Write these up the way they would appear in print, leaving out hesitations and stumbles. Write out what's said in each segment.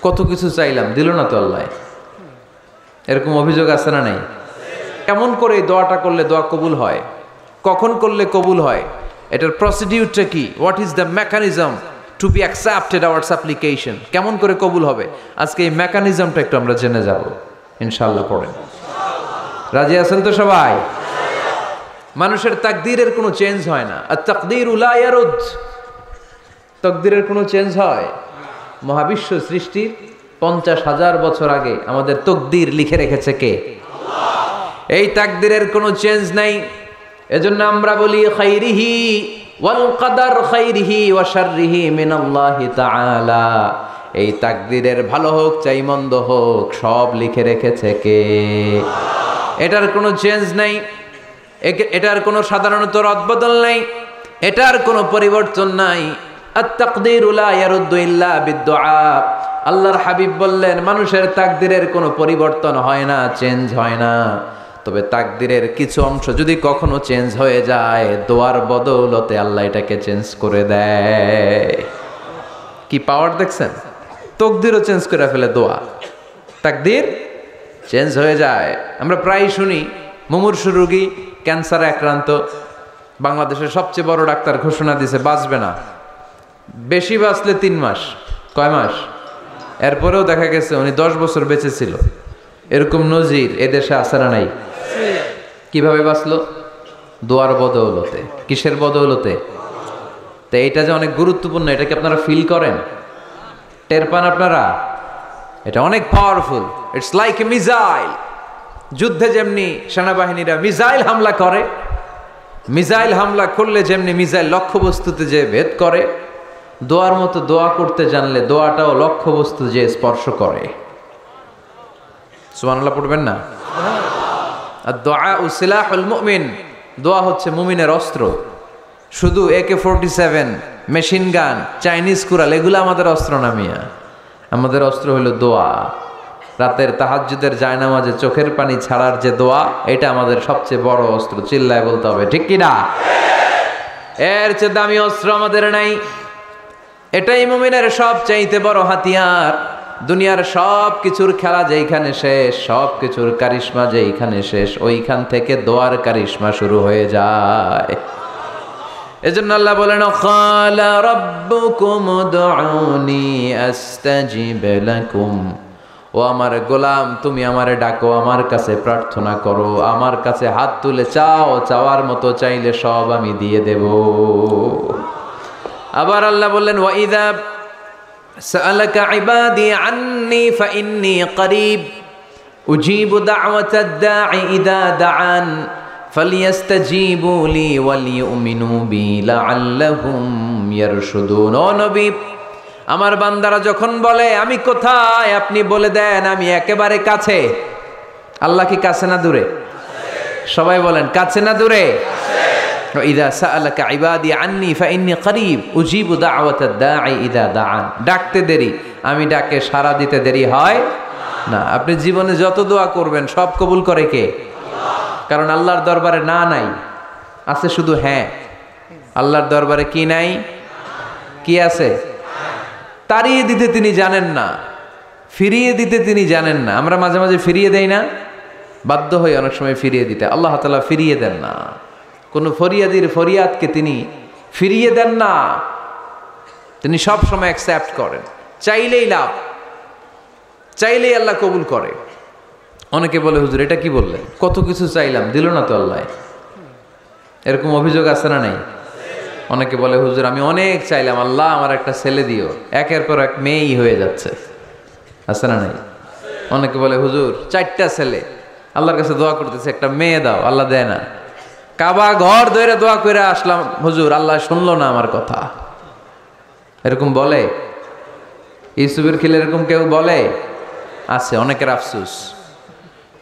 কত কিছু চাইলাম, দিল না তো আল্লাহ। এরকম অভিযোগ আছে না নাই? কেমন করে এই দোয়াটা করলে দোয়া কবুল হয়, কখন করলে কবুল হয়, এটার প্রসিডিউরটা কি, what is the mechanism two be accepted hour সাপ্লিকেশন, কেমন করে কবুল হবে, আজকে এই মেকানিজমটা একটু আমরা জেনে যাব ইনশাআল্লাহ। পড়েন, রাজি আছেন তো সবাই? মানুষের তাকদীরের কোনো চেঞ্জ হয় না। আর তাকদীরু লা ইয়ারুদ, তাকদীরের কোনো চেঞ্জ হয়? মহাবিশ্ব সৃষ্টির 50,000 বছর আগে আমাদের তাকদীর লিখে রেখেছে কে? আল্লাহ। এই তাকদীরের কোনো চেঞ্জ নাই। এজন্য আমরা বলি খাইরিহি ওয়াল কদর খাইরিহি ওয়া শাররিহি মিনাল্লাহি তাআলা। এই তাকদীরের ভালো হোক চাই মন্দ হোক সব লিখে রেখেছে কে? এটার কোনো চেঞ্জ নাই, এটার কোনো সাধারণত রদবদল নাই, এটার কোনো পরিবর্তন নাই। আত-তাকদীরু লা ইয়ারুদ্দু ইল্লা বিদ-দুআ। আল্লাহর হাবিব বললেন মানুষের তাকদীরের কোনো পরিবর্তন হয় না, চেঞ্জ হয় না। তবে তাকদীরের কিছু অংশ যদি কখনো চেঞ্জ হয়ে যায়, দোয়ার বদৌলতে আল্লাহ এটাকে চেঞ্জ করে দেয়। কি পাওয়ার দেখছেন? তাকদীরও চেঞ্জ করে ফেলে দোয়া, তাকদীর চেঞ্জ হয়ে যায়। আমরা প্রায় শুনি মুমূর্ষু রোগী, ক্যান্সারে আক্রান্ত, বাংলাদেশের সবচেয়ে বড় ডাক্তার ঘোষণা দিয়েছে বাঁচবে না, বেশি বাঁচলে 3 মাস। কয় মাস? এরপরেও দেখা গেছে উনি 10 বছর বেঁচে ছিল। এরকম নজির এদেশে আছে না নাই? কিভাবে বাঁচলো? দোয়ার বদৌলতে। কিসের বদৌলতে? তো এটা যে অনেক গুরুত্বপূর্ণ, এটা কি আপনারা ফিল করেন, টের পান আপনারা? এটা অনেক powerful. It's like a missile. যুদ্ধে যেমনি সেনাবাহিনীরা মিসাইল হামলা করে, মিসাইল হামলা করলে যেমনি মিসাইল লক্ষ্যবস্তুতে যে ভেদ করে, দোয়ার মতো দোয়া করতে জানলে দোয়াটাও লক্ষ্যবস্তু যে স্পর্শ করে। সুবহানাল্লাহ পড়বেন না? আর দোয়া সিলাহুল মুমিন, দোয়া হচ্ছে মুমিনের অস্ত্র। শুধু AK-47, machine gun, Chinese Corel এগুলো আমাদের অস্ত্র না মিয়া। আমাদের অস্ত্র হলো দোয়া। রাতের তাহাজ্জুদের জায়নামাজে চোখের পানি ছাড়ার যে দোয়া, এটা আমাদের সবচেয়ে বড় অস্ত্র। চিল্লায় বলতে হবে ঠিক কি না? এর চেয়ে দামি অস্ত্র আমাদের নাই। এটাই মুমিনের সবচাইতে বড় হাতিয়ার। দুনিয়ার সব কিছুর খেলা যেইখানে শেষ, সব কিছুর কারিশমা যেইখানে শেষ, ওইখান থেকে দোয়ার কারিশমা শুরু হয়ে যায়। এজন্য আল্লাহ বলেন ক্বালা রাব্বুকুম উদউনি আস্তাজিব লাকুম। ও আমার গোলাম, তুমি আমারে ডাকো, আমার কাছে প্রার্থনা করো, আমার কাছে হাত তুলে চাও, চাওয়ার মতো চাইলে সব আমি দিয়ে দেব। আবার আল্লাহ বললেন ওয়া ইযা সাআলাকা ইবাদি আন্নী ফাইন্নী করিব উজিবু দাওয়াতাদ দাঈ ইযা দাআন ফালিয়াস্তাজিবু লি ওয়ালিউমিনু বি লাআল্লাহুম ইয়ারশুদুন। ও নবী, আমার বান্দারা যখন বলে আমি কোথায়, আপনি বলে দেন আমি একেবারে কাছে। আল্লাহ কি কাছে না দূরে? সবাই বলেন কাছে না দূরে? ইযা সাআলাকা ইবাদি আন্নী ফাইন্নী করিব উজিবু দাওয়াতাদ দাঈ ইযা দাআন। ডাকতে দেরি, আমি ডাকে সাড়া দিতে দেরি হয় না। আপনি জীবনে যত দোয়া করবেন সব কবুল করে কে? কারণ আল্লাহর দরবারে না নাই, আছে শুধু হ্যাঁ। আল্লাহর দরবারে কি নাই? কি আছে? তাড়িয়ে দিতে তিনি জানেন না, ফিরিয়ে দিতে তিনি জানেন না। আমরা মাঝে মাঝে ফিরিয়ে দেই না, বাধ্য হই অনেক সময় ফিরিয়ে দিতে। আল্লাহ তাআলা ফিরিয়ে দেন না, কোনো ফরিয়াদির ফরিয়াদকে তিনি ফিরিয়ে দেন না, তিনি সব সময় অ্যাকসেপ্ট করেন। চাইলেই লাভ, চাইলেই আল্লাহ কবুল করে। অনেকে বলে হুজুর এটা কি বললেন, কত কিছু চাইলাম দিল না তো আল্লাহ। এরকম অভিযোগ আছে না নাই? অনেকে বলে হুজুর আমি অনেক চাইলাম, আল্লাহ আমার একটা ছেলে দিও, একের পর এক মেয়েই হয়ে যাচ্ছে। আছে না নাই? অনেকে বলে হুজুর 4টা ছেলে, আল্লাহর কাছে দোয়া করতেছে একটা মেয়ে দাও, আল্লাহ দেয় না। কাবা ঘর ধরে দোয়া করে আসলাম হুজুর, আল্লাহ শুনলো না আমার কথা। এরকম বলে? ইউসুফের খিলে এরকম কেউ বলে? আছে, অনেকের আফসোস।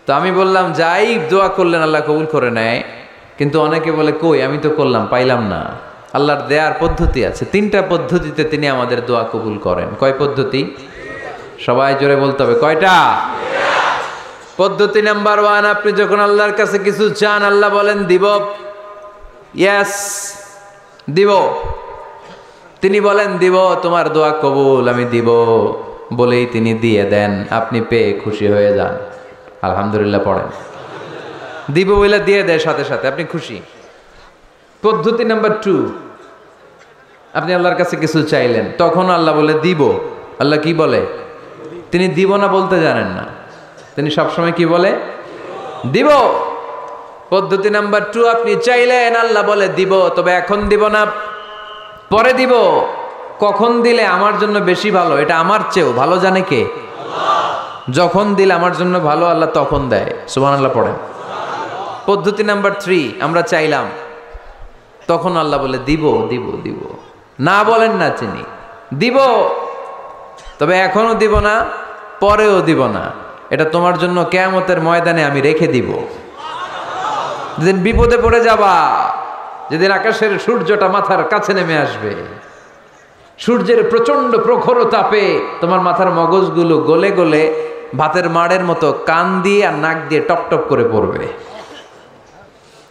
তো আমি বললাম যাই দোয়া করলেন আল্লাহ কবুল করে নেয়, কিন্তু অনেকে বলে কই আমি তো করলাম পাইলাম না। আল্লাহর দেয়ার পদ্ধতি আছে, 3টা পদ্ধতিতে তিনি আমাদের দোয়া কবুল করেন। কয় পদ্ধতি? সবাই জোরে বলতে হবে, কয়টা? পদ্ধতি নাম্বার 1, আপনি যখন আল্লাহর কাছে কিছু চান আল্লাহ বলেন দিব, ইয়েস দিব। তিনি বলেন দিব, তোমার দোয়া কবুল, আমি দিব। বলেই তিনি দিয়ে দেন, আপনি পেয়ে খুশি হয়ে যান। আলহামদুলিল্লাহ পড়েন। দিব বলে দিয়ে দেয় সাথে সাথে, আপনি খুশি। পদ্ধতি নাম্বার 2, আপনি আল্লাহর কাছে কিছু চাইলেন, তখন আল্লাহ বলে দিব। আল্লাহ কি বলে? তিনি দিব না বলতে জানেন না, তিনি সবসময় কি বলে? দিব। পদ্ধতি নাম্বার 2, আপনি চাইলেন, আল্লাহ বলে দিব, তবে এখন দিব না, পরে দিব। কখন দিলে আমার জন্য বেশি ভালো, এটা আমার চেয়েও ভালো জানে কে? যখন দিলে আমার জন্য ভালো, আল্লাহ তখন দেয়। সুবহানাল্লাহ পড়েন। পদ্ধতি নাম্বার 3, আমরা চাইলাম, তখন আল্লাহ বলে দিব দিব দিব, না বলেন না চিনি, দিব, তবে এখনো দিব না, পরেও দিব না, এটা তোমার জন্য কিয়ামতের ময়দানে আমি রেখে দিব। যেদিন বিপদে পড়ে যাবা, যেদিন আকাশের সূর্যটা মাথার কাছে নেমে আসবে, সূর্যের প্রচন্ড প্রখর তাপে তোমার মাথার মগজগুলো গলে গলে ভাতের মাড়ের মতো কান দিয়ে আর নাক দিয়ে টপ টপ করে পড়বে।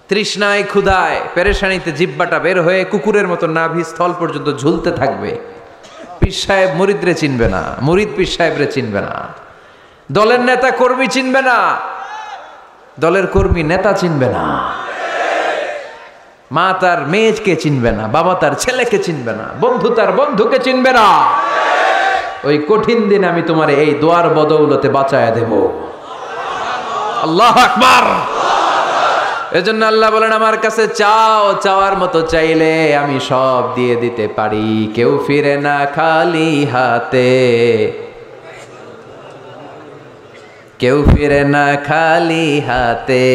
তৃষ্ণায় ক্ষুধায় পেরেশানিতে জিহ্বাটা বের হয়ে কুকুরের মতো নাভি স্থল পর্যন্ত ঝুলতে থাকবে। পীর সাহেব মুরিদরে চিনবে না, মুরিদ পীর সাহেবরে চিনবে না, দলের নেতা কর্মী চিনবে না, দলের কর্মী নেতা চিনবে না, মা তার মেয়েকে চিনবে না, বাবা তার ছেলেকে চিনবে না, বন্ধু তার বন্ধুকে চিনবে না। ওই কঠিন দিন আমি তোমার এই দোয়ার বদৌলতে বাঁচায়া দেব। আল্লাহু আকবার। এজন্য আল্লাহ বলেন, আমার কাছে চাও, চাওয়ার মতো চাইলে আমি সব দিয়ে দিতে পারি। কেউ ফিরে না খালি হাতে, কেউ ফিরে না খালি হাতে,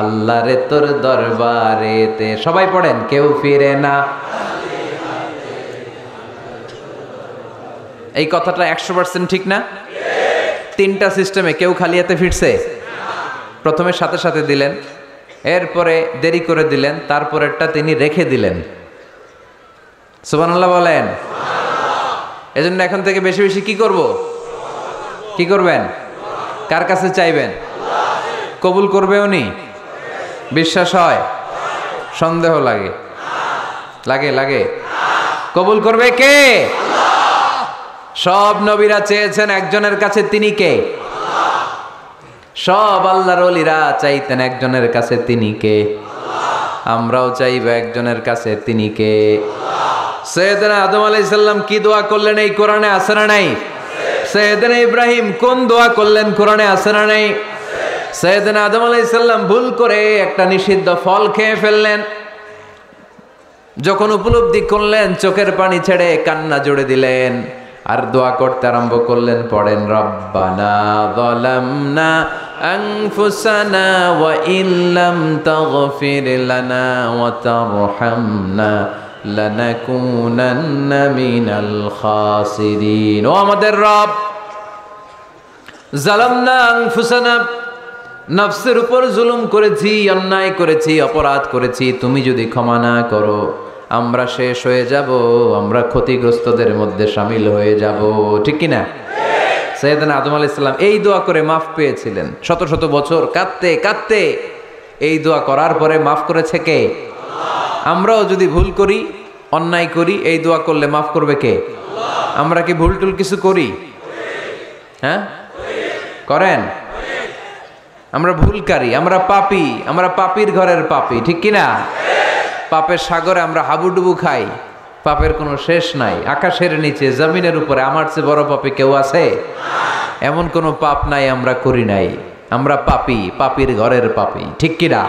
আল্লাহরে তোর দরবারেতে। সবাই পড়েন, কেউ ফিরে না। এই কথাটা 100% ঠিক না? 3টা সিস্টেমে কেউ খালি হাতে ফিরছে? প্রথমে সাথে সাথে দিলেন, এরপরে দেরি করে দিলেন, তারপরেরটা তিনি রেখে দিলেন। সুবহানাল্লাহ বলেন। এজন্য এখন থেকে বেশি বেশি কি করব? কি করবেন? কার কাছে চাইবেন? কবুল করবে উনি? বিশ্বাস হয়? সন্দেহ লাগে? লাগে লাগে? কবুল করবে কে? সব নবীরা চেয়েছেন একজনের কাছে, তিনি কে? সব আল্লাহর ওলিরা চাইতেন একজনের কাছে, তিনি কে? আমরাও চাইব একজনের কাছে, তিনি কে? সাইয়েদনা আদম আলাইহিস সালাম কি দোয়া করলেন এই কোরআনে আছে না নাই? সাইয়েদনা ইব্রাহিম কোন দোয়া করলেন কোরআনে আছে না নাই? সাইয়েদনা আদম আলাইহিস সালাম ভুল করে একটা নিষিদ্ধ ফল খেয়ে ফেললেন, যখন উপলব্ধি করলেন চোখের পানি ছেড়ে কান্না জুড়ে দিলেন, আর দোয়া করতে আরম্ভ করলেন। পড়েন, রব্বানা যালামনা আনফুসানা ওয়া ইল্লাম তাগফির লানা ওয়া তারহামনা লানাকুনান্না মিনাল খাসিরিন। ও আমাদের রব, যালামনা আনফুসানা, নফসের উপর জুলুম করেছি, অন্যায় করেছি, অপরাধ করেছি, তুমি যদি ক্ষমা না করো আমরা শেষ হয়ে যাব, আমরা ক্ষতিগ্রস্তদের মধ্যে শামিল হয়ে যাব। ঠিক কিনা? সাইয়েদনা আদম আলাইহিস সালাম এই দোয়া করে মাফ পেয়েছিলেন। শত শত বছর কাঁদতে কাঁদতে এই দোয়া করার পরে মাফ করেছে কে? আমরাও যদি ভুল করি, অন্যায় করি, এই দোয়া করলে মাফ করবে কে? আমরা কি ভুল টুল কিছু করি? হ্যাঁ করেন? আমরা ভুলকারী, আমরা পাপী, আমরা পাপীর ঘরের পাপী। ঠিক কিনা? পাপের সাগরে আমরা হাবুডুবু খাই, পাপের কোনো শেষ নাই। আকাশের নিচে, জমিনের উপরে আমার চেয়ে বড় পাপী কেউ আছে? এমন কোনো পাপ নাই আমরা করি নাই। আমরা পাপী, পাপীর ঘরের পাপী। ঠিক কিনা?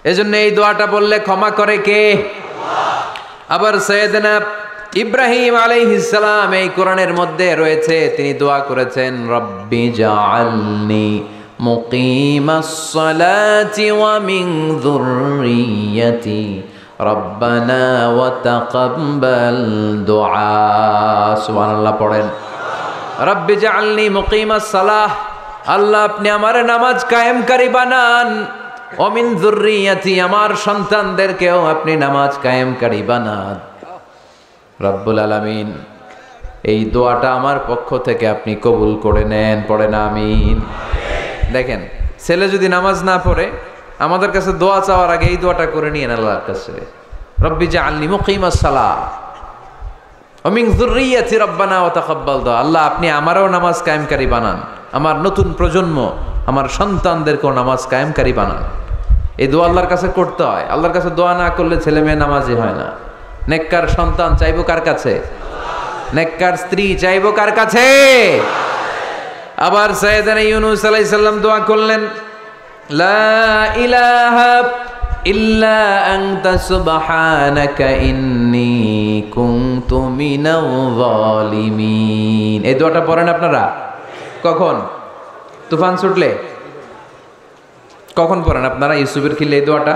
এজন্য এই দোয়াটা বললে ক্ষমা করে কে? আবার সাইয়েদনা ইব্রাহিম আলাইহিস সালাম এই কোরআনের মধ্যে রয়েছে, তিনি দোয়া করেছেন, রব্বি জাআলনি মুকিমাস সালাতি ওয়া মিন যুররিয়্যাতি রব্বানা ওয়া তাকাব্বাল দুআ। সুবহানাল্লাহ পড়েন, রব্বি জাআলনি মুকিমাস সালাহ, আল্লাহ আপনি আমার নামাজ কায়েমকারী বানান, ওয়া মিন যুররিয়্যাতি, আমার সন্তানদেরকেও আপনি নামাজ কায়েমকারী বানান। রব্বুল আলামিন এই দোয়াটা আমার পক্ষ থেকে আপনি কবুল করে নেন। পড়েন আমিন। দেখেন, ছেলে যদি নামাজ না পড়ে আমাদের কাছে দোয়া চাওয়ার আগে এই দোয়াটা করে নিয়েন আল্লাহর কাছে, রব্বি জাআলনি মুকিমাস সালাহ মিন যুররিয়াতি রাব্বানা ওয়া তাকাব্বাল দুআ, আল্লাহ আপনি আমারও নামাজ কায়েমকারী বানান, আমার নতুন প্রজন্ম আমার সন্তানদেরকেও নামাজ কায়েমকারী বানান। এই দোয়া আল্লাহর কাছে করতে হয়। আল্লাহর কাছে দোয়া না করলে ছেলে মেয়ে নামাজি হয় না। নেককার সন্তান চাইবো কার কাছে? নেককার স্ত্রী চাইবো কার কাছে? আবার সাইয়েদনা ইউনূস আলাইহিস সালাম দোয়া করলেন, লা ইলাহা ইল্লা আনতা সুবহানাকা ইন্নী কুনতু মিনাল যালিমিন। এই দোয়াটা পড়েন আপনারা? কখন? তুফান ছুটলে? কখন পড়েন আপনারা ইউসুফের খিলে এই দোয়াটা?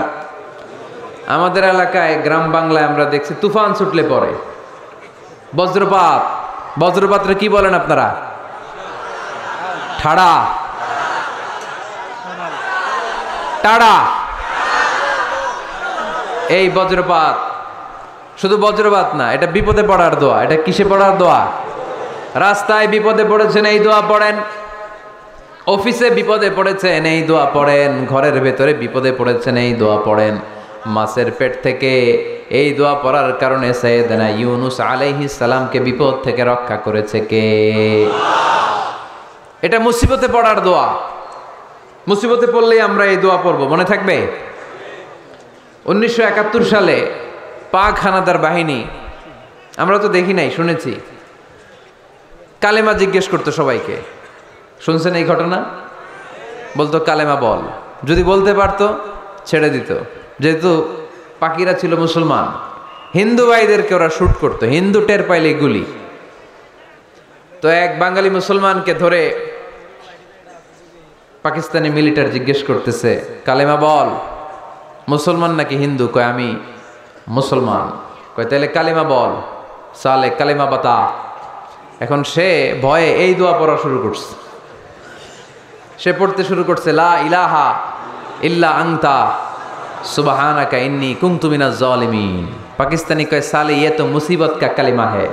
আমাদের এলাকায় গ্রাম বাংলায় আমরা দেখছি তুফান ছুটলে পড়ে। বজ্রপাত, বজ্রপাতরে কি বলেন আপনারা? ঠাড়া, টাড়া। এই বজ্রপাত, শুধু বজ্রপাত না, এটা বিপদে পড়ার দোয়া। এটা কিসে পড়ার দোয়া? রাস্তায় বিপদে পড়েছেন এই দোয়া পড়েন, অফিসে বিপদে পড়েছেন এই দোয়া পড়েন, ঘরের ভেতরে বিপদে পড়েছেন এই দোয়া পড়েন। মাছের পেট থেকে এই দোয়া পড়ার কারণে সাইয়েদনা ইউনূস আলাইহিস সালামকে বিপদ থেকে রক্ষা করেছে কে? এটা মুসিবতে পড়ার দোয়া। মুসিবতে পড়লেই আমরা এই দোয়া পড়ব, মনে থাকবে? 1971 সালে পাক হানাদার বাহিনী, আমরা তো দেখি নাই, শুনেছি, কালেমা জিজ্ঞেস করতো সবাইকে। শুনছেন এই ঘটনা? বলতো কালেমা বল, যদি বলতে পারতো ছেড়ে দিত। যেহেতু পাকিরা ছিল মুসলমান, হিন্দু ভাইদেরকে ওরা শুট করতো, হিন্দু টের পাইলে গুলি। তো এক বাঙালি মুসলমানকে ধরে পাকিস্তানি মিলিটার জিজ্ঞেস করতেছে, কালেমা বল। মুসলমান নাকি হিন্দু? কয় আমি মুসলমান। কয় তাহলে কালেমা বল। সালে কালেমা বাতা। এখন সে ভয়ে এই দোয়া পড়া শুরু করছে। সে পড়তে শুরু করছে, লা ইলাহা ইল্লা আনতা সুবহানাকা ইন্নী কুনতু মিনাজ জালিমিন। পাকিস্তানি কয় সালে ইয়ে তো মুসিবত কা কালিমা है।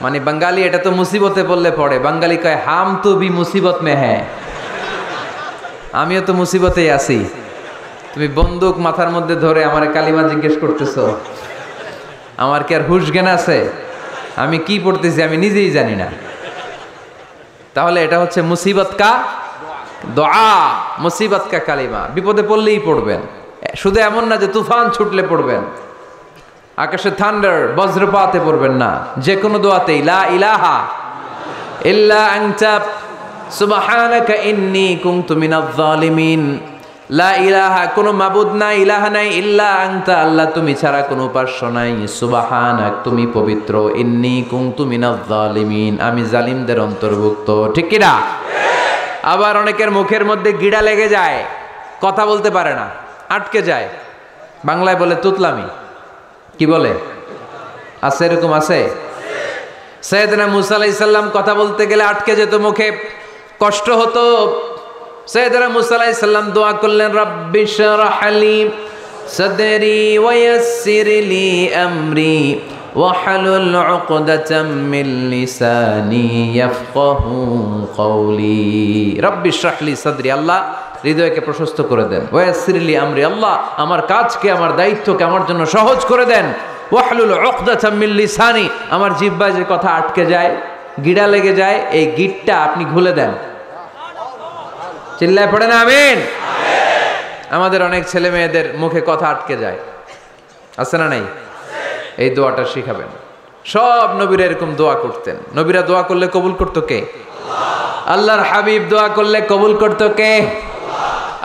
মানে বাঙালি এটা তো মুসিবতে পড়লে পড়ে। বাঙালি কয় হাম তো ভি মুসিবত মে হ্যাঁ, আমিও তো মুসিবতেই আছি। তুমি বন্দুক মাথার মধ্যে ধরে আমার কালিমা জিজ্ঞেস করতেছো, আমার কি আর হুশ জ্ঞান আছে? আমি কি পড়তেছি আমি নিজেই জানি না। তাহলে এটা হচ্ছে মুসিবত কা দোয়া, মুসিবত কা কালিমা। বিপদে পড়লেই পড়বেন, শুধু এমন না যে তুফান ছুটলে পড়বেন, আকাশে থান্ডার বজ্রপাতে পড়বেন না। যে কোনো দোয়াতেই লা ইলাহা ইল্লা আনতা সুবহানাকা ইন্নী কুনতু মিনাজ জালিমিন। লা ইলাহা, কোনো মাবুদ নাই, ইলাহা নাই, ইল্লা আনতা, আল্লাহ তুমি ছাড়া কোনো উপাস্য নাই, সুবহানাক তুমি পবিত্র, ইন্নী কুনতু মিনাজ জালিমিন আমি জালিমদের অন্তর্ভুক্ত। ঠিক কি না? আবার অনেকের মুখের মধ্যে গিড়া লেগে যায়, কথা বলতে পারে না, আটকে যায়। বাংলায় বলে তুতলামি। কি বলে? আছে, এরকম আছে। সাইয়েদনা মূসা আলাইহিস সালাম কথা বলতে গেলে আটকে যেত মুখে, কষ্ট হতো। সাইয়েদনা মূসা আলাইহিস সালাম দোয়া করলেন, রাব্বি শরহ লি সাদরি ওয়া ইয়াসসির লি আমরি ওয়াহলুল উকদাতাম মিন লিসানি ইয়াফকাহু কওলি। রাব্বি শরহ লি সাদরি, আল্লাহ হৃদয়কে প্রশস্ত করে দেন। ওয়া ইয়াসসির লি আমরি, আল্লাহ আমার কাজকে, আমার দায়িত্বকে আমার জন্য সহজ করে দেন। ওয়াহলুল উকদাতাম মিন লিসানি, আমার জিহ্বায় যে কথা আটকে যায়, গিড়া লেগে যায়, এই গিটটা আপনি খুলে দেন। চিল্লায় পড়েন আমিন। আমাদের অনেক ছেলে মেয়েদের মুখে কথা আটকে যায়, আছে না নাই? এই দোয়াটা শিখাবেন। সব নবীরা এরকম দোয়া করতেন। নবীরা দোয়া করলে কবুল করতো কে? আল্লাহর হাবিব দোয়া করলে কবুল করতো কে?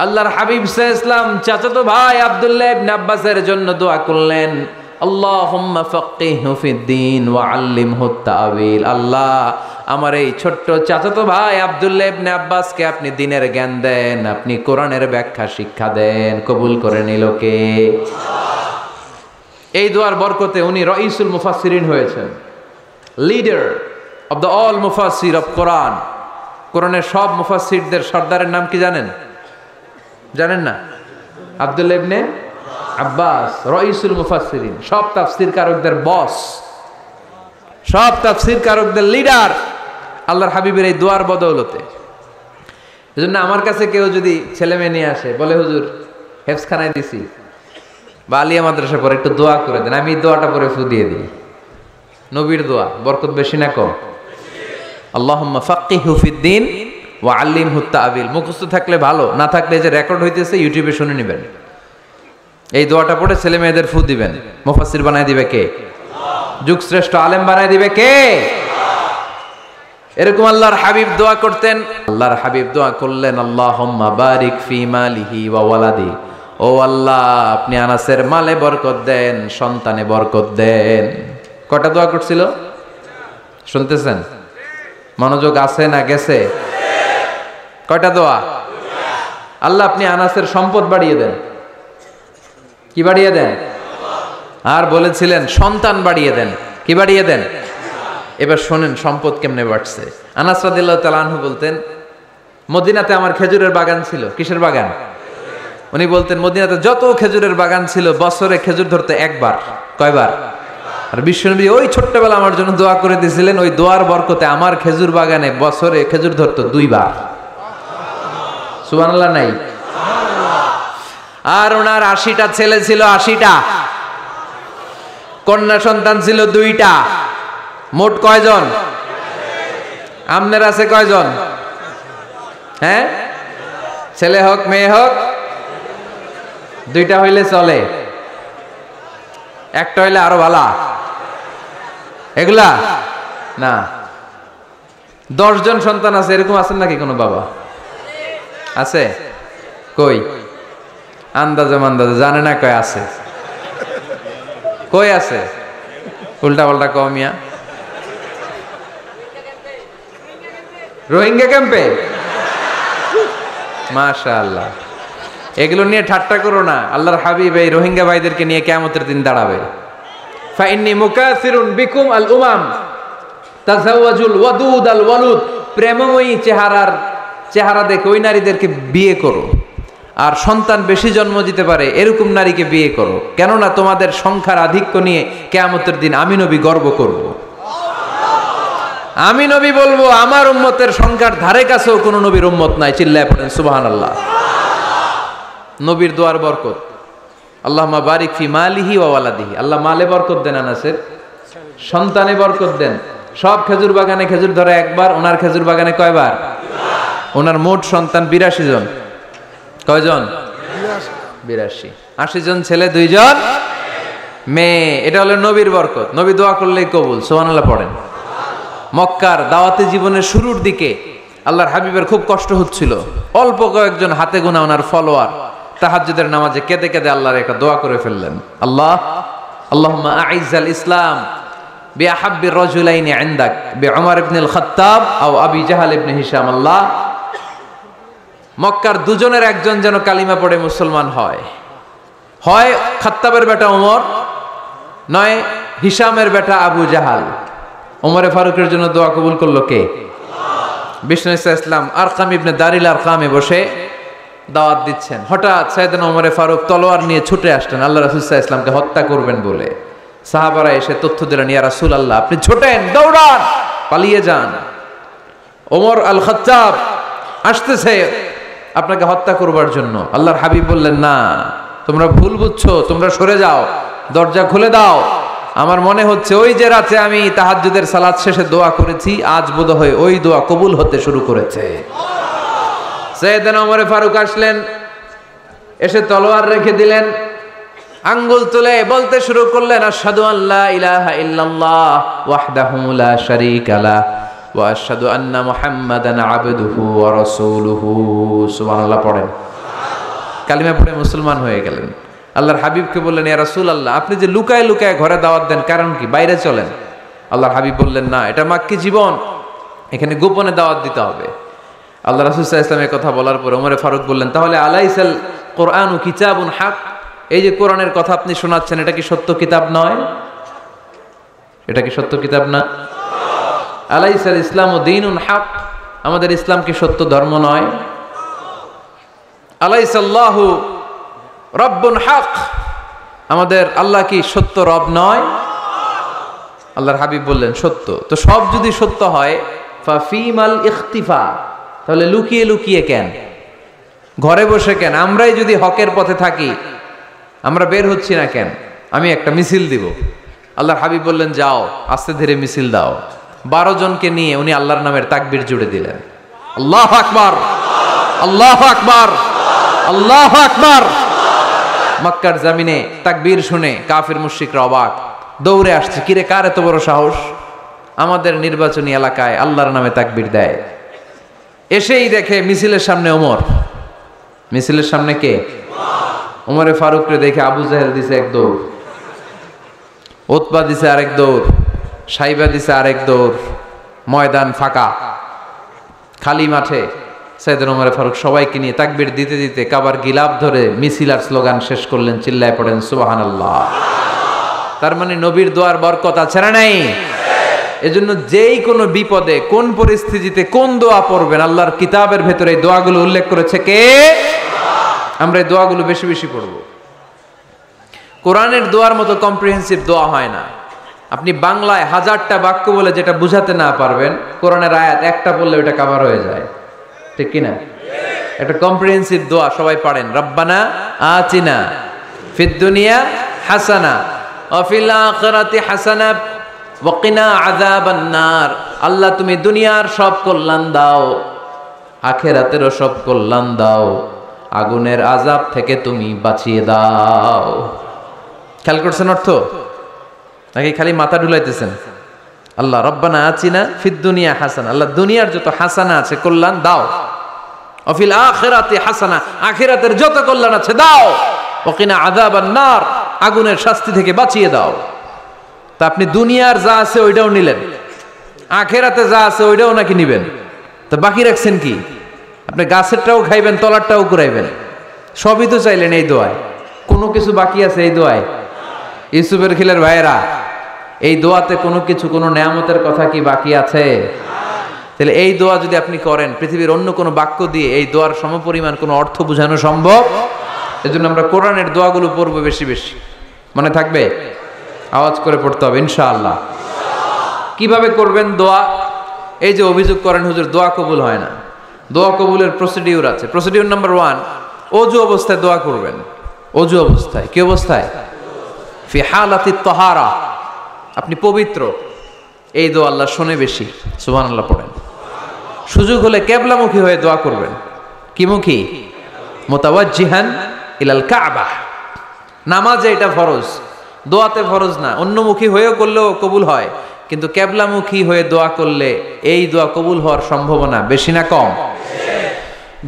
আল্লাহর হাবিব সাল্লাল্লাহু আলাইহি ওয়াসাল্লাম চাচাতো ভাই আব্দুল্লাহ ইবনে আব্বাসের জন্য দোয়া করলেন, আল্লাহুম্মা ফাক্কিহহু ফিদ্দীন ওয়া আল্লিমহু তা'ওয়িল। আল্লাহ আমার এই ছোট্ট চাচাতো ভাই আব্দুল্লাহ ইবনে আব্বাসকে আপনি দ্বীনের জ্ঞান দেন, আপনি কোরআনের ব্যাখ্যা শিক্ষা দেন। কবুল করে নিল কে? এই দোয়ার বরকতে উনি রাইসুল মুফাসসিরিন হয়েছেন, লিডার অফ দ্য অল মুফাসসির অফ কোরআন। কোরআনের সব মুফাসসিরদের সর্দারের নাম কি জানেন? জানেন না? আব্দুল্লাহ ইবনে আব্বাস রাইসুল মুফাসসিরিন, সব তাফসীর কারকদের বস, সব তাফসীর কারকদের লিডার আল্লাহর হাবিবের এই দোয়ার বদৌলতে। এজন্য আমার কাছে কেউ যদি ছেলে মেয়ে নিয়ে আসে, বলে হুজুর হেফজখানায় দিছি বা আলিয়া মাদ্রাসা পরে একটু দোয়া করে দেন, আমি দোয়াটা পরে ফু দিয়ে দিই। নবীর দোয়া বরকত বেশি না কম? আল্লাহুম্মা ফাক্কিহু ফিদ্দিন ওয়া আল্লিমহু তা'বিল। মুখস্থ থাকলে ভালো, না থাকলে যে রেকর্ড হইতেছে ইউটিউবে শুনে নেবেন। এই দোয়াটা পড়ে ছেলে মেয়েদের ফু দিবেন। মুফাসসির বানায় দিবে কে? যুগ শ্রেষ্ঠ আলেম বানায় দিবে কে? এরকম আল্লাহর হাবিব দোয়া করতেন। আল্লাহর হাবিব দোয়া করলেন, আল্লাহুম্মা বারিক ফি মালিহি ওয়া ওয়ালাদি। ও আল্লাহ, আপনি আনাসের মালে বরকত দেন, সন্তানে বরকত দেন। কটা দোয়া করছিল শুনতেছেন? মনোযোগ আছে না গেছে? কয়টা দোয়া? আল্লাহ আপনি আনাসের সম্পদ বাড়িয়ে দেন। কি বাড়িয়ে দেন? আর বলেছিলেন সন্তান বাড়িয়ে দেন। কি বাড়িয়ে দেন? এবার শোনেন সম্পদ কেমনে বাড়ছে। আনাস রাদিয়াল্লাহু তাআলা আনহু বলতেন, মদিনাতে আমার খেজুরের বাগান ছিল। কিসের বাগান? উনি বলতেন মদিনাতে যত খেজুরের বাগান ছিল বছরে খেজুর ধরতে একবার। কয়বার? আর বিশ্বনবী ওই ছোট্টবেলা আমার জন্য দোয়া করে দিয়েছিলেন, ওই দোয়ার বরকতে আমার খেজুর বাগানে বছরে খেজুর ধরতো 2 বার। সুবহানাল্লাহ নাই? আর ওনার 80টা ছেলে ছিল, 80টা। কন্যা সন্তান ছিল 2টা। মোট কয়জন? আমনের আছে কয়জন? হ্যাঁ, ছেলে হোক মেয়ে হোক 2টা হইলে চলে, একটা হইলে আরো ভালো। এগুলা না, 10 জন সন্তান আছে এরকম আছেন নাকি কোনো বাবা? আছে? কই? আন্দাজে মান্দাজে জানে না কয় আছে। কই আছে? উল্টা পাল্টা কমিয়া রোহিঙ্গা ক্যাম্পে। মাশাআল্লাহ। এগুলো নিয়ে ঠাট্টা করো না। আল্লাহর হাবিব এই রোহিঙ্গা ভাইদেরকে নিয়ে কিয়ামতের দিন দাঁড়াবে। ফাইন্নী মুকাসিরুন বিকুম আল উমাম তাজাওয়াজুল ওয়াদুদ আল ওয়ালুদ। প্রেমময়ী চেহারা দেখে ওই নারীদেরকে বিয়ে করো, আর সন্তান বেশি জন্ম দিতে পারে এরকম নারীকে বিয়ে করো। কেননা তোমাদের সংখ্যার আধিক্য নিয়ে কিয়ামতের দিন আমি নবী গর্ব করব। আমি নবী বলবো আমার উম্মতের সংখ্যার ধারে কাছেও কোনো নবীর উম্মত নাই। চিল্লায় পড়েন সুবহানাল্লাহ। নবীর দোয়ার বরকত। আল্লাহুম্মা বারিক ফি মালিহি ওয়া ওয়ালাদিহি। আল্লাহ মালে বরকত দেন, আনাসের সন্তানে বরকত দেন। সব খেজুর বাগানে খেজুর ধরে একবার, ওনার খেজুর বাগানে কয়বার? ওনার মোট সন্তান 82 জন। কয়জন? 82। 80 জন ছেলে, 2 জন মেয়ে। এটা হলো নবীর বরকত। নবী দোয়া করলেই কবুল। সুবহানাল্লাহ পড়েন। মক্কার দাওয়াতি জীবনের শুরুর দিকে আল্লাহর হাবিবের খুব কষ্ট হচ্ছিল। অল্প কয়েকজন হাতে গোনা ওনার ফলোয়ার তাহাজ্জুদের নামাজে কেঁদে কেঁদে আল্লাহর একটা দোয়া করে ফেললেন। আল্লাহুম্মা আইজ্জাল ইসলাম বিআহাব্বির রাজুলাইনি ইনদাক বিউমর ইবনুল খাত্তাব আও আবি জাহল ইবনে হিশাম। আল্লাহ, মক্কার দুজনের একজন যেন কালিমা পড়ে মুসলমান হয়। হয় খাত্তাবের বেটা ওমর, নয় হিশামের বেটা আবু জাহাল। ওমরে ফারুকের জন্য দোয়া কবুল করলো কে? বিষ্ণু ইসলাম আরকাম ইবনে দারিল আরকামে বসে দাওয়াত দিচ্ছেন। হঠাৎ সাইয়েদনা ওমরে ফারুক তলোয়ার নিয়ে ছুটে আসলেন আল্লাহ রাসূল সাল্লাল্লাহু আলাইহি ওয়াসাল্লামকে হত্যা করবেন বলে। সাহাবারা এসে তথ্য দিলেন, ইয়া রাসূলুল্লাহ আপনি ছোটেন, দৌড়ান, পালিয়ে যান। ওমর আল খাত্তাব আসতেছে আপনাকে হত্যা করবার জন্য। আল্লাহর হাবিব বললেন, না তোমরা ভুল বুঝছো, তোমরা সরে যাও, দরজা খুলে দাও। আমার মনে হচ্ছে ওই যে রাতে আমি তাহাজ্জুদের সালাত শেষে দোয়া করেছি, আজ বোধহয় ওই দোয়া কবুল হতে শুরু করেছে। সাইয়েদনা ওমর ফারুক আসলেন, এসে তলোয়ার রেখে দিলেন, আঙ্গুল তুলে বলতে শুরু করলেন, আশহাদু আল্লা ইলাহা ইল্লাল্লাহ ওয়াহদাহু লা শারীকা লাহ ওয়া আশহাদু আন্না মুহাম্মাদান আবদুহু ওয়া রাসূলুহু। সুবহানাল্লাহ পড়েন। কালিমা পড়ে মুসলমান হয়ে গেলেন। আল্লাহর হাবিবকে বললেন, ইয়া রাসূলুল্লাহ আপনি যে লুকায় লুকায় ঘরে দাওয়াত দেন, কারণ কি? বাইরে চলেন। আল্লাহর হাবিব বললেন, না এটা মাক্কি জীবন, এখানে গোপনে দাওয়াত দিতে হবে। আল্লাহ রাসূল সাল্লাল্লাহু আলাইহি ওয়াসাল্লামের কথা বলার পর ওমর ফারুক বললেন, তাহলে আলাইসাল কোরআনু কিতাবুন হক, এই যে কোরআনের কথা আপনি শোনাচ্ছেন এটা কি সত্য কিতাব নয়? এটা কি সত্য কিতাব না? আলাইসাল ইসলামু দীনুন হক, আমাদের ইসলাম কি সত্য ধর্ম নয়? আলাইসাল্লাহু রব্বুন হক, আমাদের আল্লাহ কি সত্য রব নয়? আল্লাহর হাবিব বললেন, সত্য। তো সব যদি সত্য হয় ফাফিমাল ইখতিফা, তাহলে লুকিয়ে লুকিয়ে কেন, ঘরে বসে কেন? আমরাই যদি হকের পথে থাকি আমরা বের হচ্ছি না কেন? আমি একটা মিছিল দিব, আল্লাহর হাবিব বললেন, যাও আস্তে ধীরে মিছিল দাও। 12 জনকে নিয়ে উনি আল্লাহর নামের তাকবীর জুড়ে দিলেন। আল্লাহু আকবার, আল্লাহু আকবার, আল্লাহু আকবার। মক্কার জমিনে তাকবীর শুনে কাফির মুশরিকরা অবাক, দৌড়ে আসছে, কিরে কার এত বড় সাহস আমাদের নির্বাচনী এলাকায় আল্লাহর নামে তাকবীর দেয়। এসেই দেখে মিছিলের সামনে ওমর। মিছিলের সামনে কে? ওমরে ফারুককে দেখে আবু জাহেল দিছে এক দৌড়, উতবা দিছে আরেক দৌড়, সাইবা দিছে আরেক দৌড়। ময়দান ফাঁকা, খালি মাঠে সাইয়েদনা ওমরে ফারুক সবাইকে নিয়ে তাকবীর দিতে দিতে কাবার গিলাফ ধরে মিছিল আর স্লোগান শেষ করলেন। চিল্লায় পড়েন সুবহানাল্লাহ। তার মানে নবীর দোয়ার বরকত আছে না নাই? এজন্য যেই কোনো বিপদে কোন পরিস্থিতিতে কোন দোয়া পড়বেন, আল্লাহর কিতাবের ভেতরে এই দোয়াগুলো উল্লেখ করেছে কে? আমরা এই দোয়াগুলো বেশি বেশি পড়ব। কোরআনের দোয়ার মতো কম্প্রিহেন্সিভ দোয়া হয় না। আপনি বাংলায় 1000টা বাক্য বলে যেটা বুঝাতে না পারবেন, কোরআনের আয়াত একটা বললে ওটা কভার হয়ে যায়, ঠিক কিনা? একটা কম্প্রিহেন্সিভ দোয়া সবাই পড়েন। রব্বানা আতিনা ফিদ দুনিয়া হাসানা ওয়া ফিল আখিরাতি হাসানা ওয়া কিনা আযাবান নার। আল্লাহ তুমি দুনিয়ার সব কল্যাণ দাও, আখিরাতেরও সব কল্যাণ দাও, আগুনের আযাব থেকে তুমি বাঁচিয়ে দাও। খেয়াল করছেন অর্থ নাকি খালি মাথা ঢুলাইতেছেন? আল্লাহ রব্বানা আতিনা ফিদ দুনিয়া হাসানা, আল্লাহ দুনিয়ার যত হাসানা আছে কল্যাণ দাও, ওয়া ফিল আখিরাতি হাসানা, আখিরাতের যত কল্যাণ আছে দাও, ওয়া কিনা আযাবান নার, আগুনের শাস্তি থেকে বাঁচিয়ে দাও। তা আপনি দুনিয়ার যা আছে ওইটাও নিলেন, আখিরাতে যা আছে ওইটাও নাকি নিবেন, তা বাকি রাখছেন কি? আপনি গাছেরটাও খাইবেন, তলারটাও কুড়াইবেন, সবই তো চাইলেন এই দোয়ায়। কোনো কিছু বাকি আছে এই দোয়ায়? ইউসুফের খিলের ভাইয়েরা, এই দোয়াতে কোনো কিছু, কোনো নেয়ামতের কথা কি বাকি আছে? তাহলে এই দোয়া যদি আপনি করেন, পৃথিবীর অন্য কোনো বাক্য দিয়ে এই দোয়ার সমপরিমাণ কোনো অর্থ বোঝানো সম্ভব? এজন্য আমরা কোরআনের দোয়াগুলো পড়বো বেশি বেশি। মনে থাকবে? আওয়াজ করে পড়তে হবে ইনশাআল্লাহ। কিভাবে করবেন দোয়া? এই যে অভিযোগ করেন হুজুর দোয়া কবুল হয় না, দোয়া কবুলের প্রসিডিউর আছে। প্রসিডিউর নাম্বার 1, অজু অবস্থায় দোয়া করবেন। অজু অবস্থায়, কি অবস্থায়? ফি হালাতি তাহারা, আপনি পবিত্র, এই দোয়া আল্লাহ শোনে বেশি। সুবহানাল্লাহ পড়েন। সুযোগ হলে কিবলামুখী হয়ে দোয়া করবেন। কি মুখী? মুতাওয়াজ্জিহান ইলাল কাবা। নামাজে এটা ফরজ, দোয়াতে ফরজ না। অন্যমুখী হয়েও করলেও কবুল হয়, কিন্তু কিবলামুখী হয়ে দোয়া করলে এই দোয়া কবুল হওয়ার সম্ভাবনা বেশি না কম?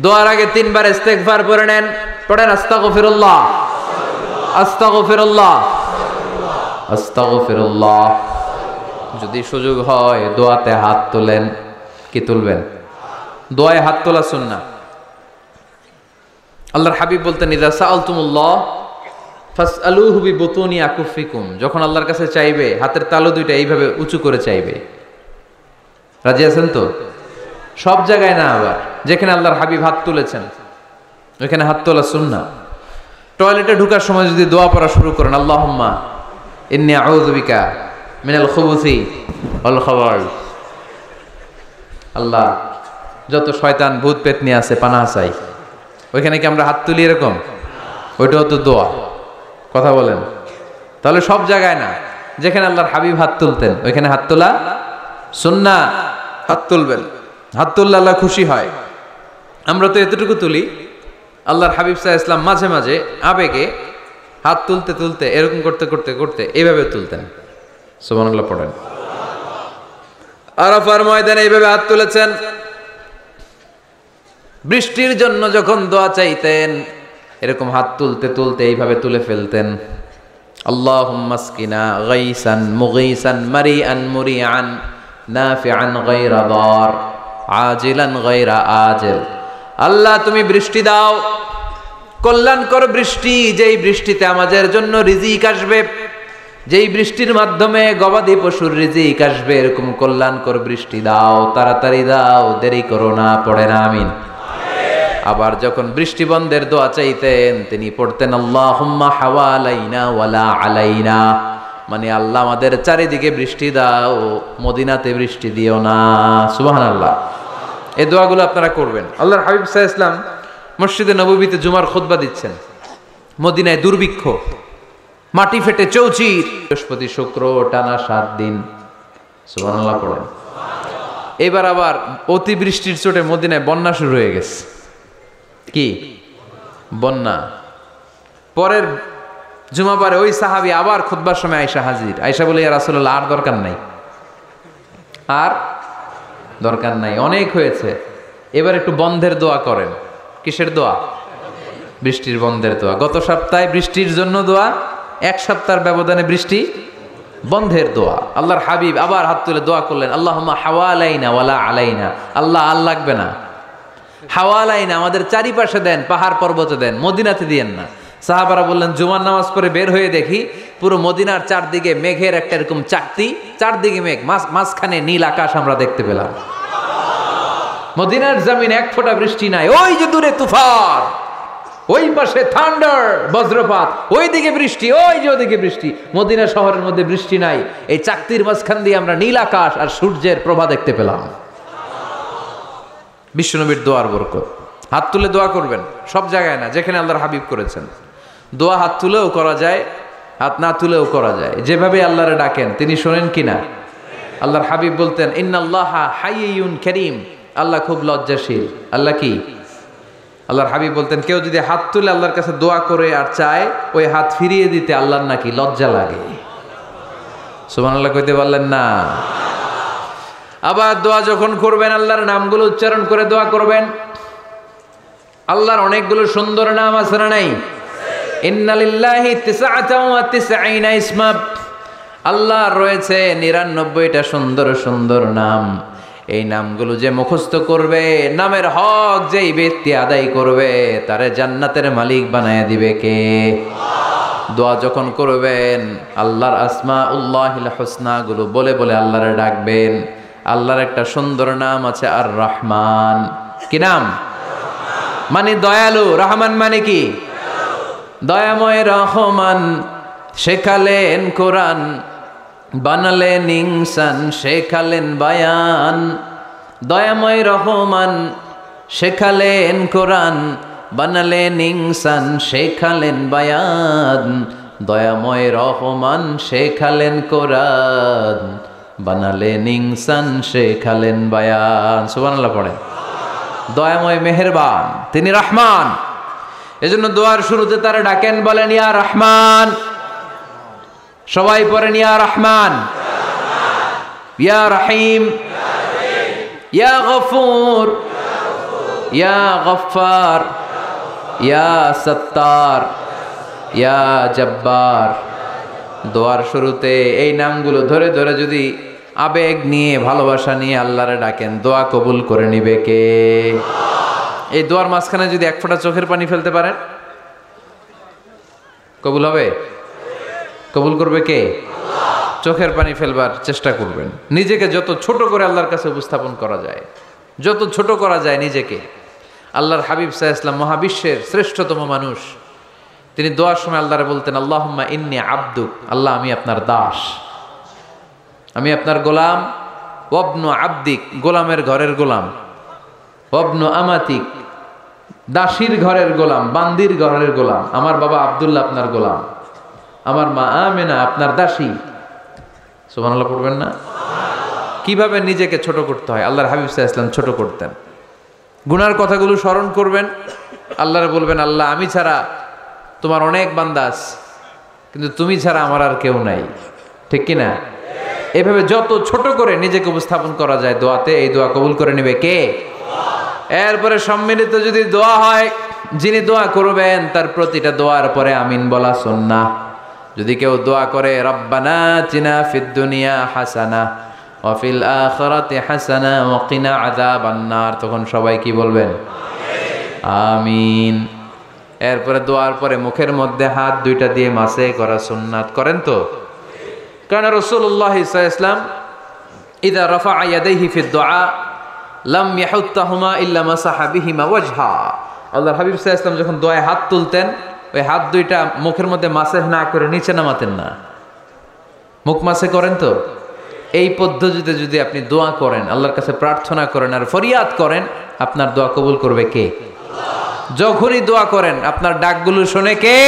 দোয়ার আগে 3 বার ইস্তেগফার পড়ে নেন। পড়েন আস্তাগফিরুল্লাহ, আস্তাগফিরুল্লাহ, আস্তাগফিরুল্লাহ। যদি সুযোগ হয় দোয়াতে হাত তোলেন। কি তুলবেন? দোয়ায় হাত তোলা সুন্নাহ। আল্লাহর হাবিব বলতেন, ইযা সাআলতুমুল্লাহ ফাসআলুহু বিবুতুনি আকুফিকুম। যখন আল্লাহর কাছে চাইবে, হাতের তালু দুইটা এইভাবে উঁচু করে চাইবে। রাজি আছেন তো? সব জায়গায় না, আবার যেখানে আল্লাহর হাবিব হাত তুলেছেন ওইখানে হাত তোলা সুন্নাহ। টয়লেটে ঢোকার সময় যদি দোয়া পড়া শুরু করেন, আল্লাহুম্মা ইন্নী আউযু বিকা মিনাল খুবুসি ওয়াল খাবাইস, আল্লাহ যত শয়তান ভূত পেতনি আছে পানাহ চাই। ওইখানে কি আমরা হাত তুলি এরকম? ওইটাও তো দোয়া। কথা বলেন। তাহলে সব জায়গায় না, যেখানে আল্লাহর হাবিব হাত তুলতেন ওইখানে হাত তোলা সুন্নাহ। হাত তুলবেন, হাত তুললে আল্লাহ খুশি হয়। আমরা তো এতটুকু তুলি, আল্লাহর হাবিব সাল্লাল্লাহু আলাইহি ওয়াসাল্লাম মাঝে মাঝে আবেগে হাত তুলতে তুলতে এরকম করতে করতে করতে এইভাবে তুলতেন। সুবহানাল্লাহ পড়েন। আরাফার ময়দানে এইভাবে হাত তুলেছেন। বৃষ্টির জন্য যখন দোয়া চাইতেন এরকম হাত তুলতে তুলতে এইভাবে তুলে ফেলতেন। আল্লাহুম্মা আসকিনা গাইসান মুগীসান মারিআন মুরিআন নাফিআন গায়রা দার আজিলান গায়রা আজিল। আল্লাহ তুমি বৃষ্টি দাও, কল্যাণকর বৃষ্টি, যেই বৃষ্টিতে আমাদের জন্য রিজিক আসবে, যেই বৃষ্টির মাধ্যমে গবাদি পশুর রিজিক আসবে, এরকম কল্যাণকর বৃষ্টি দাও, তাড়াতাড়ি দাও, দেরি করো না। পড়েন আমিন। আবার যখন বৃষ্টি বন্ধের দোয়া চাইতেন তিনি পড়তেন আল্লাহুম্মা হাওয়ালাইনা ওয়ালা আলাইনা, মানে আল্লাহ আমাদের চারিদিকে বৃষ্টি দাও, মদিনাতে বৃষ্টি দিও না। সুবহানাল্লাহ। এই দোয়াগুলো আপনারা করবেন। আল্লাহর হাবিব সাল্লাল্লাহু আলাইহি ওয়াসাল্লাম মসজিদে নববীতে জুমার খুতবা দিচ্ছেন। মদিনায় দুর্ভিক্ষ, মাটি ফেটে চৌচির। বৃহস্পতি শুক্র টানা 7 দিন, সুবহানাল্লাহ পড়েন। এবার আবার অতিবৃষ্টির চোটে মদিনায় বন্যা শুরু হয়ে গেছে। কি বন্যা? পরের জুমাবারে ওই সাহাবী আবার খুতবার সময় আয়েশা হাজির। আয়েশা বলে, ইয়া রাসূলুল্লাহ, আর দরকার নাই, আর দরকার নাই, অনেক হয়েছে, এবার একটু বন্ধের দোয়া করেন। কিসের দোয়া? বৃষ্টির বন্ধের দোয়া। গত সপ্তাহে বৃষ্টির জন্য দোয়া, 1 সপ্তাহের ব্যবধানে বৃষ্টি বন্ধের দোয়া। আল্লাহর হাবিব আবার হাত তুলে দোয়া করলেন, আল্লাহুম্মা হাওয়ালাইনা ওয়ালা আলাইনা। আল্লাহ আর লাগবে না, হাওয়ালাইনা, আমাদের চারিপাশে দেন, পাহাড় পর্বতে দেন, মদিনাতে দিয়েন না। সাহাবারা বললেন, জুমার নামাজ পড়ে বের হয়ে দেখি পুরো মদিনার চারদিকে মেঘের একটা এরকম চাকতি, চারদিকে মেঘ, মাঝখানে নীল আকাশ আমরা দেখতে পেলাম। মদিনার জমিন 1 ফোঁটা বৃষ্টি নাই। ওই যে দূরে তুফান, ওই পাশে থান্ডার, বজ্রপাত, ওইদিকে বৃষ্টি, ওই যে ওদিকে বৃষ্টি। মদিনা শহরের মধ্যে বৃষ্টি নাই, এই চাকতির মাঝখান দিয়ে আমরা নীল আকাশ আর সূর্যের প্রভা দেখতে পেলাম। বিশ্বনবীর দোয়ার বরকত। হাত তুলে দোয়া করবেন, সব জায়গায় না, যেখানে আল্লাহর হাবিব করেছেন। দোয়া হাত তুলেও করা যায়, হাত না তুলেও করা যায়, যেভাবে আল্লাহরে ডাকেন তিনি শোনেন কিনা। আল্লাহর হাবিব বলতেন, ইন্নাল্লাহা হাইয়ুন কারীম, আল্লাহ খুব লজ্জাশীল। আল্লাহ কি? আল্লাহর হাবিব বলতেন, কেউ যদি হাত তুলে আল্লাহর কাছে দোয়া করে আর চায়, ওই হাত ফিরিয়ে দিতে আল্লাহর নাকি লজ্জা লাগে। সুবহানাল্লাহ কইতে পারলেন না? আবার দোয়া যখন করবেন, আল্লাহর নামগুলো উচ্চারণ করে দোয়া করবেন। আল্লাহর অনেকগুলো সুন্দর নাম আছে না নাই? ইন্না লিল্লাহি 99 ইসমা, আল্লাহর রয়েছে 99টা সুন্দর সুন্দর নাম। এই নামগুলো যে মুখস্থ করবে, নামের হক যেই ব্যক্তি আদায় করবে, তারে জান্নাতের মালিক বানায় দিবে কে? দোয়া যখন করবেন, আল্লাহর আসমাউল্লাহিল হুসনা গুলো বলে বলে আল্লাহরে ডাকবেন। আল্লাহর একটা সুন্দর নাম আছে, আর রহমান। কি নাম? মানে দয়ালু। রহমান মানে কি? দয়াময়। রহমান শেখালেন কোরআন, বানালেন ইনসান, শেখালেন বায়ান। দয়াময় রহমান শেখালেন কোরআন, বানালেন ইনসান, শেখালেন বায়ান। দয়াময় রহমান শেখালেন কোরআন, বানালেন ইনসান, শেখালেন বায়ান। সুবহানাল্লাহ পড়েন। দয়াময় মেহেরবান, তিনি রহমান। এজন্য দোয়ার শুরুতে তারা ডাকেন, বলেন ইয়া রহমান। সবাই পড়েন ইয়া রহমান, ইয়া রহিম, ইয়া গফুর, ইয়া গফফার, ইয়া সত্তার, ইয়া জব্বার। দোয়ার শুরুতে এই নামগুলো ধরে ধরে যদি আবেগ নিয়ে, ভালোবাসা নিয়ে আল্লাহরে ডাকেন, দোয়া কবুল করে নিবে কে? এই দোয়ার মাঝখানে যদি 1 ফোঁটা চোখের পানি ফেলতে পারেন, কবুল হবে? কবুল করবে কে? চোখের পানি ফেলবার চেষ্টা করবেন। নিজেকে যত ছোট করে আল্লাহর কাছে উপস্থাপন করা যায়, যত ছোট করা যায় নিজেকে। আল্লাহর হাবিব সাল্লাল্লাহু আলাইহি ওয়াসাল্লাম, মহাবিশ্বের শ্রেষ্ঠতম মানুষ, তিনি দোয়ার সময় আল্লাহরে বলতেন, আল্লাহুম্মা ইন্নী আবদুক, আল্লাহ আমি আপনার দাস, আমি আপনার গোলাম। ওয়াবনু আবদিক, গোলামের ঘরের গোলাম। ওয়াবনু আমাতিক, দাসীর ঘরের গোলাম, বান্দির ঘরের গোলাম। আমার বাবা আব্দুল্লাহ আপনার গোলাম, আমার মা আমেনা আপনার দাসী। সুবহানাল্লাহ পড়বেন না? কিভাবে নিজেকে ছোট করতে হয় আল্লাহর হাবিব সাল্লাল্লাহু আলাইহি ওয়াসাল্লাম ছোট করতেন। গুনার কথাগুলো স্মরণ করবেন, আল্লাহরে বলবেন, আল্লাহ আমি ছাড়া তোমার অনেক বান্দা আছে, কিন্তু তুমি ছাড়া আমার আর কেউ নাই। ঠিক কি না? এভাবে যত ছোট করে নিজেকে উপস্থাপন করা যায় দোয়াতে, এই দোয়া কবুল করে নেবে কে? এরপরে সম্মিলিত যদি দোয়া হয়, যিনি দোয়া করবেন তার প্রতিটা দোয়ার পরে আমিন বলা সুন্নাহ। যদি কেউ দোয়া করে রব্বানা আতিনা ফিদ দুনিয়া হাসানা ওয়া ফিল আখিরাতি হাসানা ওয়া কিনা আযাবান নার, তখন সবাই কি বলবেন? আমিন। এরপরে দোয়ার পরে মুখের মধ্যে হাত 2টা দিয়ে মাসে করা সুন্নাত। করেন তো? কারণ রাসূলুল্লাহ সাল্লাল্লাহু আলাইহি ওয়াসাল্লাম ইযা রাফা'a ইয়াদাইহি ফিদ দুআ লাম ইয়াহুত্তাহুমা ইল্লা মাসাহা বিহিমা ওয়াজহা। আল্লাহর হাবিব সাল্লাল্লাহু আলাইহি ওয়াসাল্লাম যখন দোয়ায় হাত তুলতেন, ওই হাত 2টা মুখের মধ্যে মাসে না করে নিচে নামাতেন না। মুখ মাসে করেন তো? এই পদ্ধতিতে যদি আপনি দোয়া করেন, আল্লাহর কাছে প্রার্থনা করেন আর ফরিয়াদ করেন, আপনার দোয়া কবুল করবে কে? যখনই দোয়া করেন আপনার ডাকগুলো শোনে কে?